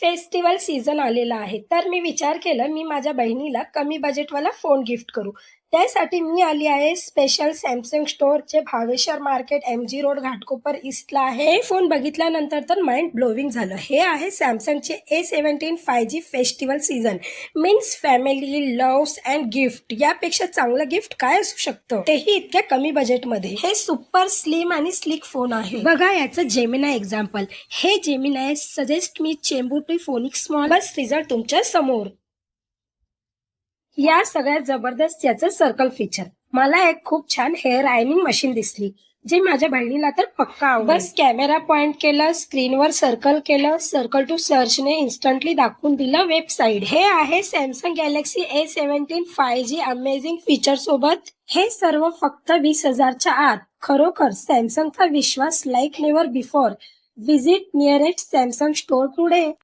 Festival season आलेला आहे. तर मी विचार केला मी माझ्या बहिणीला कमी बजेटवाला फोन गिफ्ट करू. त्यासाठी मी आली आहे स्पेशल Samsung स्टोअर जे भावेश्वर मार्केट, एम-जी रोड, घाटकोपर ईस्टला आहे. हे फोन बघितल्यानंतर तर माइंड ब्लोविंग झालं. हे आहे Samsungचे A17 5G festival season. Means family, loves and gift यापेक्षा चांगलं गिफ्ट काय असू शकतं? तेही इतक्या कमी बजेटमध्ये. हे सुपर स्लिम आणि स्लिक फोन आहे. बघा याचं जेमिनाय एक्झाम्पल. हे Gemini suggest me Chembur to Phoenix mall. बस रिझल्ट तुमच्या समोर. या सगळ्यात जबरदस्त याचं सर्कल फीचर. मला एक खूप छान हेअर आयनिंग मशीन दिसली जे माझ्या बहिणीला तर पक्का आवडेल. बस कॅमेरा पॉइंट केलं, स्क्रीनवर सर्कल केलं, सर्कल टू सर्चने इन्स्टंटली दाखवून दिलं वेबसाईट. हे आहे Samsung Galaxy A17 5G amazing feature सोबत. हे सर्व फक्त 20,000च्या आत. खरोखर सॅमसंगचा विश्वास like never before. Visit nearest Samsung store today.